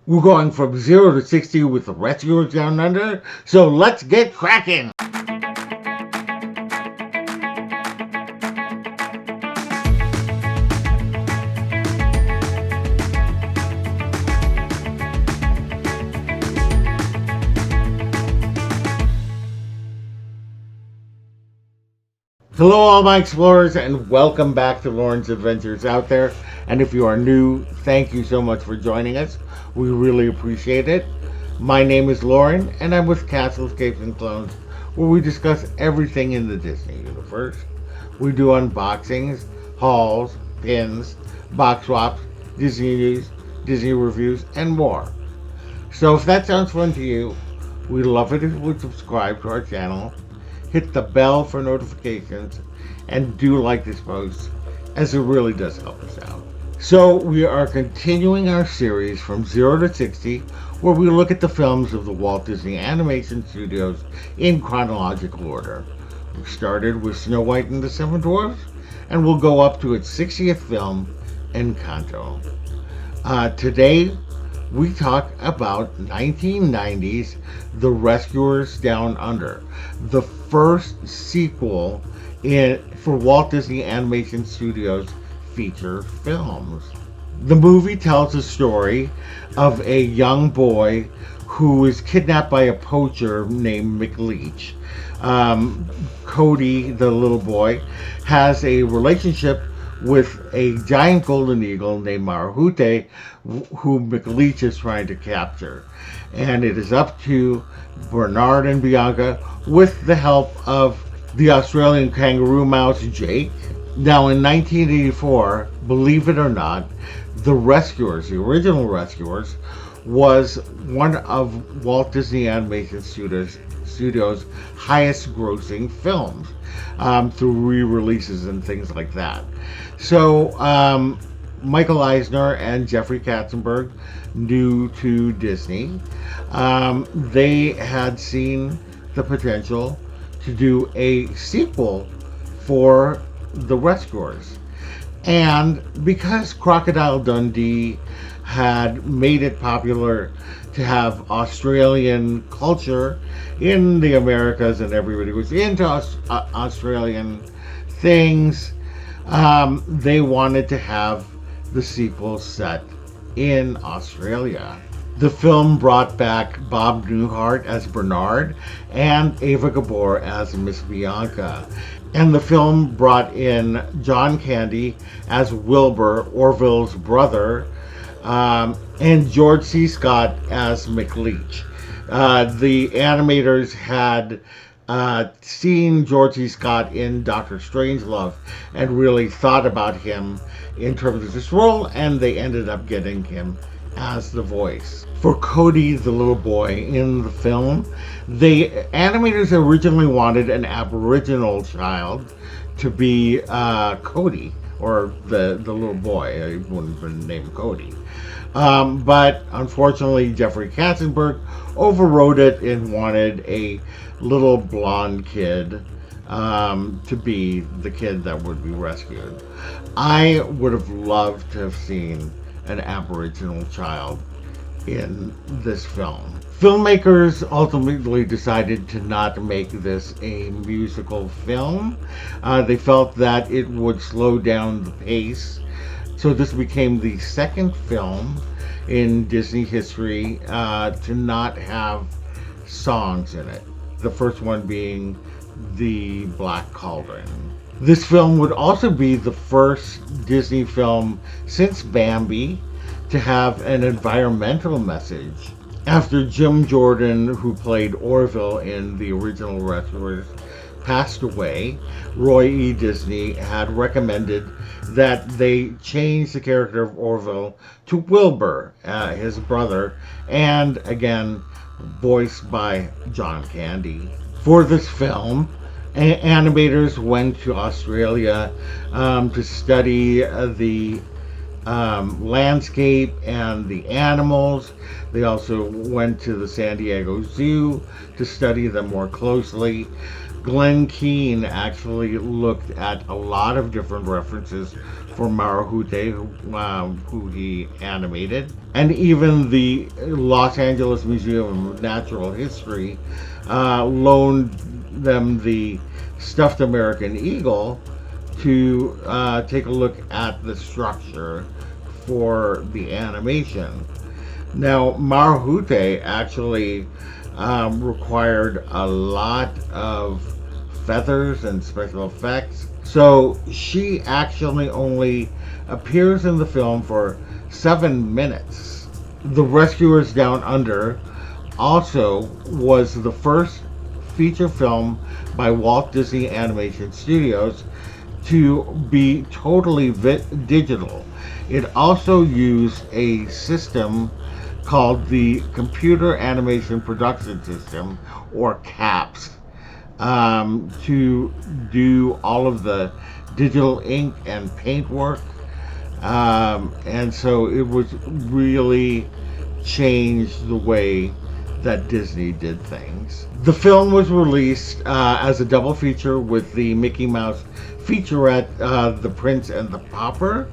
We're going from 0 to 60 with the Rescuers Down Under, so let's get cracking! Hello all my explorers and welcome back to Loren's Adventures Out There. And if you are new, thank you so much for joining us. We really appreciate it. My name is Loren and I'm with Castlescapes and Clones, where we discuss everything in the Disney universe. We do unboxings, hauls, pins, box swaps, Disney news, Disney reviews, and more. So if that sounds fun to you, we'd love it if you would subscribe to our channel, hit the bell for notifications, and do like this post, as it really does help us out. So we are continuing our series from 0 to 60, where we look at the films of the Walt Disney Animation Studios in chronological order. We started with Snow White and the Seven Dwarfs, and we'll go up to its 60th film, Encanto. Today, we talk about 1990's The Rescuers Down Under, the first sequel for Walt Disney Animation Studios feature films. The movie tells the story of a young boy who is kidnapped by a poacher named McLeach. Cody, the little boy, has a relationship with a giant golden eagle named Marahute, who McLeach is trying to capture. And it is up to Bernard and Bianca, with the help of the Australian kangaroo mouse Jake. Now in 1984, believe it or not, The Rescuers, the original Rescuers, was one of Walt Disney Animation Studios' highest grossing films, through re-releases and things like that. So Michael Eisner and Jeffrey Katzenberg, new to Disney, they had seen the potential to do a sequel for The Rescuers. And because Crocodile Dundee had made it popular to have Australian culture in the Americas and everybody was into Australian things, they wanted to have the sequel set in Australia. The film brought back Bob Newhart as Bernard and Ava Gabor as Miss Bianca. And the film brought in John Candy as Wilbur, Orville's brother, and George C. Scott as McLeach. The animators had seen George C. Scott in Dr. Strangelove and really thought about him in terms of this role, and they ended up getting him as the voice. For Cody, the little boy in the film, the animators originally wanted an Aboriginal child to be Cody, or the little boy. It wouldn't have been named Cody. But unfortunately, Jeffrey Katzenberg overrode it and wanted a little blonde kid to be the kid that would be rescued. I would have loved to have seen an Aboriginal child in this film. Filmmakers ultimately decided to not make this a musical film. They felt that it would slow down the pace. So this became the second film in Disney history to not have songs in it. The first one being The Black Cauldron. This film would also be the first Disney film since Bambi to have an environmental message. After Jim Jordan, who played Orville in the original Rescuers, passed away, Roy E. Disney had recommended that they change the character of Orville to Wilbur, his brother, and again, voiced by John Candy. For this film, animators went to Australia to study the landscape and the animals. They also went to the San Diego Zoo to study them more closely. Glenn Keane actually looked at a lot of different references for Marahute, who he animated. And even the Los Angeles Museum of Natural History loaned them the stuffed American eagle to take a look at the structure for the animation. Now, Marahute actually required a lot of feathers and special effects. So she actually only appears in the film for 7 minutes. The Rescuers Down Under also was the first feature film by Walt Disney Animation Studios to be totally digital. It also used a system called the Computer Animation Production System, or CAPS, to do all of the digital ink and paint work. And so it was really changed the way that Disney did things. The film was released as a double feature with the Mickey Mouse featurette, The Prince and the Pauper.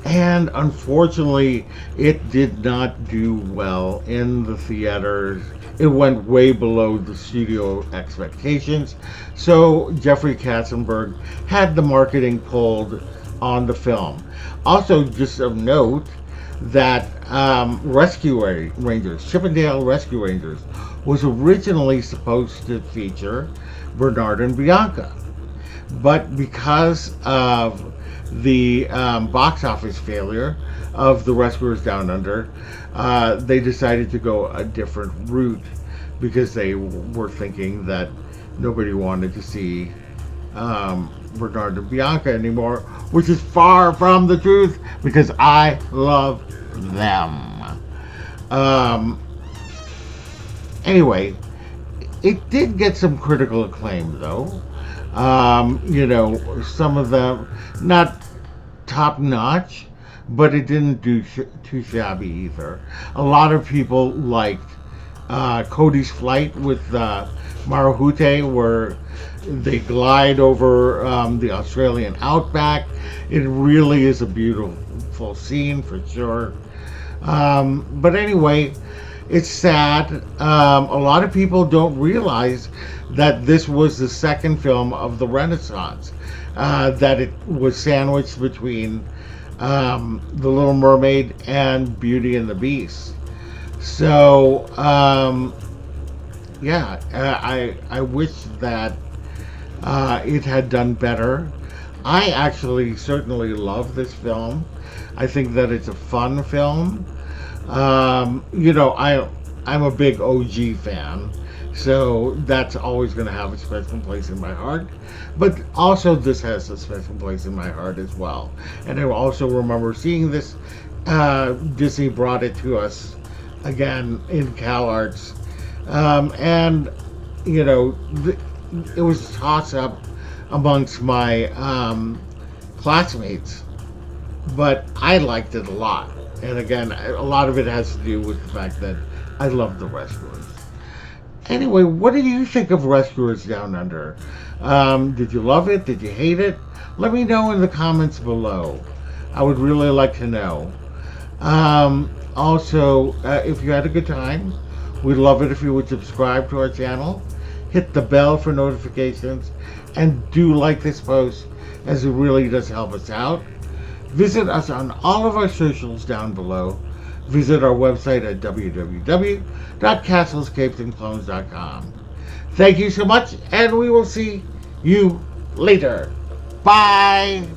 And unfortunately, it did not do well in the theaters. It went way below the studio expectations. So Jeffrey Katzenberg had the marketing pulled on the film. Also, just of note that Rescue Rangers, Chippendale Rescue Rangers, was originally supposed to feature Bernard and Bianca. But because of the box office failure of The Rescuers Down Under, they decided to go a different route because they were thinking that nobody wanted to see Bernard and Bianca anymore, which is far from the truth because I love them. Anyway, it did get some critical acclaim though. Some of them not top notch, but it didn't do too shabby either. A lot of people liked Cody's flight with Marahute, where they glide over the Australian outback. It really is a beautiful scene for sure. But anyway, it's sad. A lot of people don't realize that this was the second film of the Renaissance, that it was sandwiched between The Little Mermaid and Beauty and the Beast. So, I wish that it had done better. I actually certainly love this film. I think that it's a fun film. I'm a big OG fan, so that's always going to have a special place in my heart. But also, this has a special place in my heart as well. And I also remember seeing this. Disney brought it to us again in CalArts, and it was a toss-up amongst my classmates, but I liked it a lot. And again, a lot of it has to do with the fact that I love the Rescuers. Anyway, what did you think of Rescuers Down Under? Did you love it? Did you hate it? Let me know in the comments below. I would really like to know. Also, if you had a good time, we'd love it if you would subscribe to our channel, hit the bell for notifications, and do like this post, as it really does help us out. Visit us on all of our socials down below. Visit our website at www.castlescapesandclones.com. Thank you so much, and we will see you later. Bye!